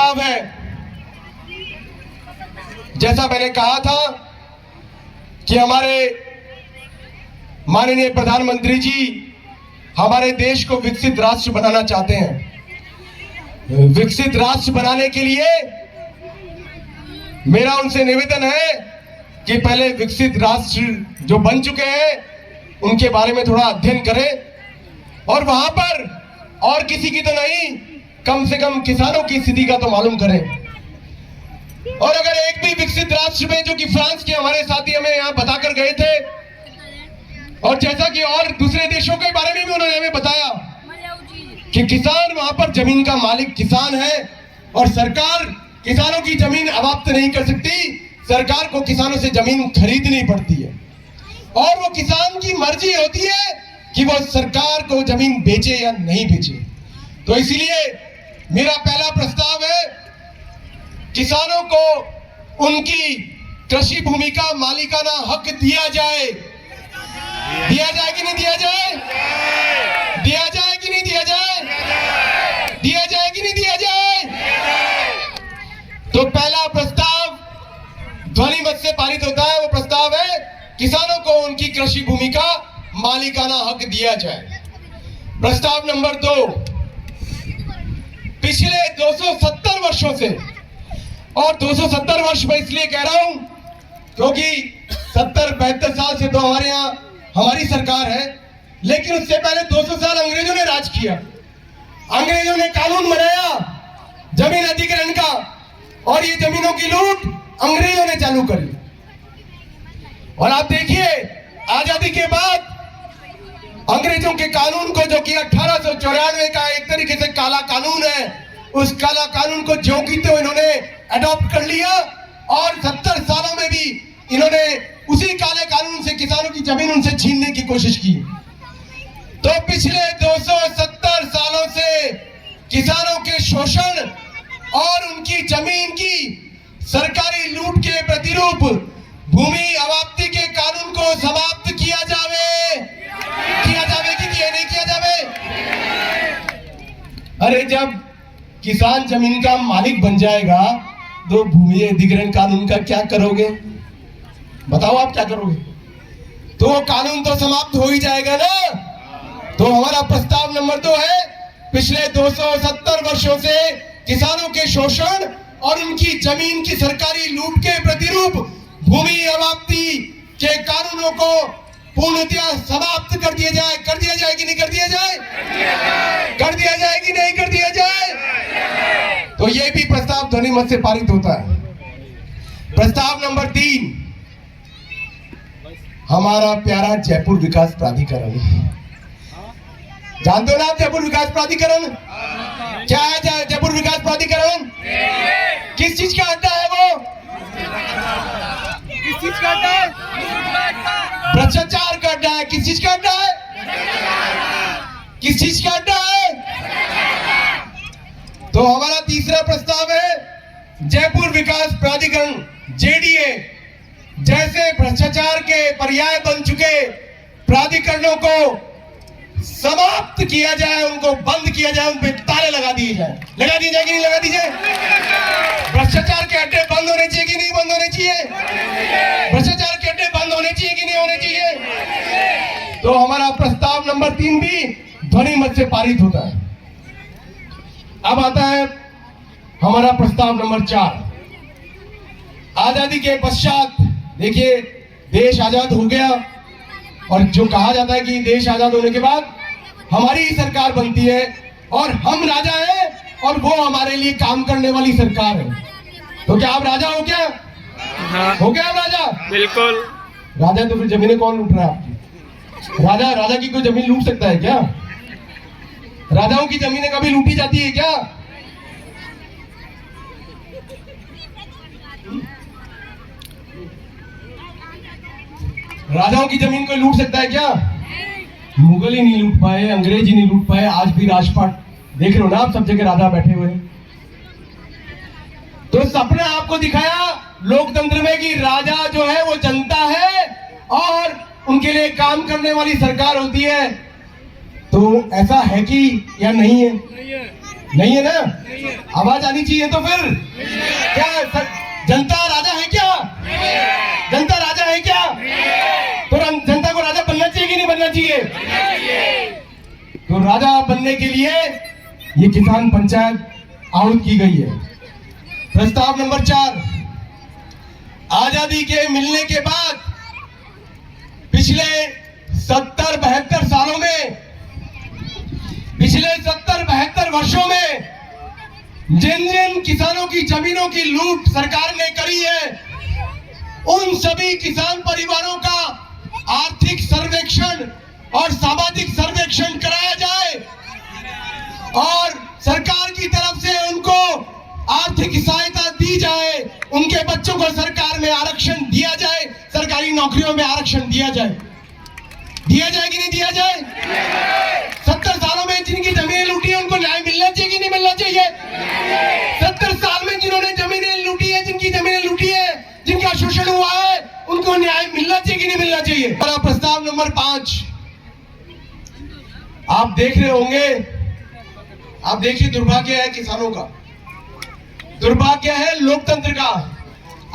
प्रस्ताव है, जैसा मैंने कहा था कि हमारे माननीय प्रधानमंत्री जी हमारे देश को विकसित राष्ट्र बनाना चाहते हैं। विकसित राष्ट्र बनाने के लिए मेरा उनसे निवेदन है कि पहले विकसित राष्ट्र जो बन चुके हैं उनके बारे में थोड़ा अध्ययन करें और वहां पर और किसी की तो नहीं, कम से कम किसानों की स्थिति का तो मालूम करें। और अगर एक भी विकसित राष्ट्र में, जो कि फ्रांस के हमारे साथी हमें यहाँ बताकर गए थे, और जैसा कि और दूसरे देशों के बारे में भी उन्होंने हमें बताया कि किसान वहां पर जमीन का मालिक किसान है और सरकार किसानों की जमीन अबाप्त नहीं कर सकती, सरकार को किसानों से जमीन खरीदनी पड़ती है और वो किसान की मर्जी होती है कि वो सरकार को जमीन बेचे या नहीं बेचे। तो इसीलिए मेरा पहला प्रस्ताव है, किसानों को उनकी कृषि भूमि का मालिकाना हक दिया जाए। दिया जाए कि नहीं दिया जाए? दिया जाए कि नहीं दिया जाए? दिया जाए कि नहीं दिया जाए? तो पहला प्रस्ताव ध्वनि मत से पारित होता है, वो प्रस्ताव है किसानों को उनकी कृषि भूमि का मालिकाना हक दिया जाए। प्रस्ताव नंबर 2, पिछले 270 वर्षों से, और 270 वर्ष में इसलिए कह रहा हूं क्योंकि 70-72 साल से तो हमारे यहाँ हमारी सरकार है, लेकिन उससे पहले 200 साल अंग्रेजों ने राज किया। अंग्रेजों ने कानून बनाया जमीन अधिग्रहण का और ये जमीनों की लूट अंग्रेजों ने चालू करी। और आप देखिए, आजादी के बाद अंग्रेजों के कानून को, जो कि 1894 का एक तरीके से काला कानून है, उस काला कानून को ज्यों की त्यों इन्होंने अडॉप्ट कर लिया और 70 सालों में भी इन्होंने उसी काले कानून से किसानों की जमीन उनसे छीनने की कोशिश की। तो पिछले 270 सालों से किसानों के शोषण और उनकी जमीन की सरकारी लूट के प्रतिरूप भूमि अवाप्ति के कानून को समाप्त किया जावे। किया जावे कि नहीं किया जावे? अरे जब किसान जमीन का मालिक बन जाएगा तो भूमि अधिग्रहण कानून का क्या करोगे? बताओ आप क्या करोगे? तो वो कानून तो समाप्त हो ही जाएगा ना। तो हमारा प्रस्ताव नंबर 2 है, पिछले 270 वर्षों से किसानों के शोषण और उनकी जमीन की सरकारी लूट के प्रतिरूप भूमि अवाप्ति के कानूनों को पूर्णतः समाप्त कर दिया जाए। कर दिया जाए कि नहीं कर दिया जाए? कर दिया जाए कि नहीं कर दिया जाए? तो ये भी प्रस्ताव ध्वनि मत से पारित होता है। प्रस्ताव नंबर 3, हमारा प्यारा जयपुर विकास प्राधिकरण। जानते हो ना आप जयपुर विकास प्राधिकरण क्या है? जयपुर विकास प्राधिकरण किस चीज का अड्डा है? वो किस चीज का अड्डा है? भ्रष्टाचार का अड्डा है। किस चीज का अड्डा है? किस चीज का अड्डा है? तो हमारा तीसरा प्रस्ताव है, जयपुर विकास प्राधिकरण जेडीए जैसे भ्रष्टाचार के पर्याय बन चुके प्राधिकरणों को समाप्त किया जाए, उनको बंद किया जाए, उन पे ताले लगा दिए जाए। लगा दिए जाए कि नहीं लगा दिए जाए? भ्रष्टाचार के अड्डे बंद होने चाहिए कि नहीं बंद होने चाहिए? भ्रष्टाचार के अड्डे बंद होने चाहिए कि नहीं होने चाहिए? तो हमारा प्रस्ताव नंबर 3 भी ध्वनि मत से पारित होता है। अब आता है हमारा प्रस्ताव नंबर 4। आजादी के पश्चात देखिए, देश आजाद हो गया और जो कहा जाता है कि देश आजाद होने के बाद हमारी ही सरकार बनती है और हम राजा हैं और वो हमारे लिए काम करने वाली सरकार है। तो क्या आप राजा हो क्या? हाँ। हो क्या आप राजा? बिल्कुल राजा। तो फिर जमीनें कौन लूट रहा है आपकी? राजा की कोई जमीन लूट सकता है क्या? राजाओं की जमीनें कभी लूटी जाती है क्या? राजाओं की जमीन कोई लूट सकता है क्या? मुगल ही नहीं लूट पाए, अंग्रेज ही नहीं लूट पाए, आज भी राजपाट देख रहे हो ना आप, सब जगह राजा बैठे हुए। तो सपना आपको दिखाया लोकतंत्र में कि राजा जो है वो जनता है और उनके लिए काम करने वाली सरकार होती है। तो ऐसा है कि या नहीं है? नहीं है ना? आवाज आनी चाहिए। तो फिर क्या जनता राजा है क्या? जनता राजा है क्या? तो जनता को राजा बनना चाहिए कि नहीं बनना चाहिए? तो राजा बनने के लिए ये किसान पंचायत आहूत की गई है। प्रस्ताव नंबर 4, आजादी के मिलने के बाद पिछले 70-72 सालों में, पिछले 70-72 वर्षों में जिन जिन किसानों की जमीनों की लूट सरकार ने करी है, उन सभी किसान परिवारों का आर्थिक सर्वेक्षण और सामाजिक सर्वेक्षण कराया जाए और सरकार की तरफ से उनको आर्थिक सहायता दी जाए, उनके बच्चों को सरकार में आरक्षण दिया जाए, सरकारी नौकरियों में आरक्षण दिया जाए। दिया जाए कि नहीं दिया जाए? 70 सालों में जिनकी जमीनें लूटी है उनको न्याय मिलना चाहिए कि नहीं मिलना चाहिए? 70 साल में जिन्होंने जमीनें लूटी है, जिनकी जमीनें लूटी है, जिनका शोषण हुआ है, उनको न्याय मिलना चाहिए कि नहीं मिलना चाहिए? और प्रस्ताव नंबर 5, आप देख रहे होंगे, आप देखिए, दुर्भाग्य है किसानों का, दुर्भाग्य है लोकतंत्र का।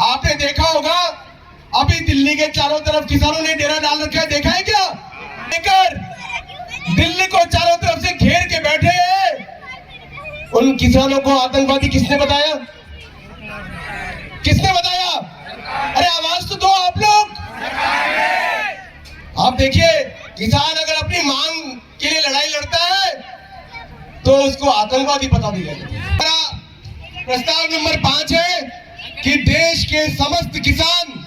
आपने देखा होगा अभी दिल्ली के चारों तरफ किसानों ने डेरा डाल रखा है, देखा है क्या? लेकर दिल्ली को चारों तरफ से घेर के बैठे हैं। उन किसानों को आतंकवादी किसने बताया? किसने बताया? अरे आवाज तो दो आप लोग। आप देखिए, किसान अगर अपनी मांग के लिए लड़ाई लड़ता है तो उसको आतंकवादी बता दिया जाता है। प्रस्ताव नंबर 5 है कि देश के समस्त किसान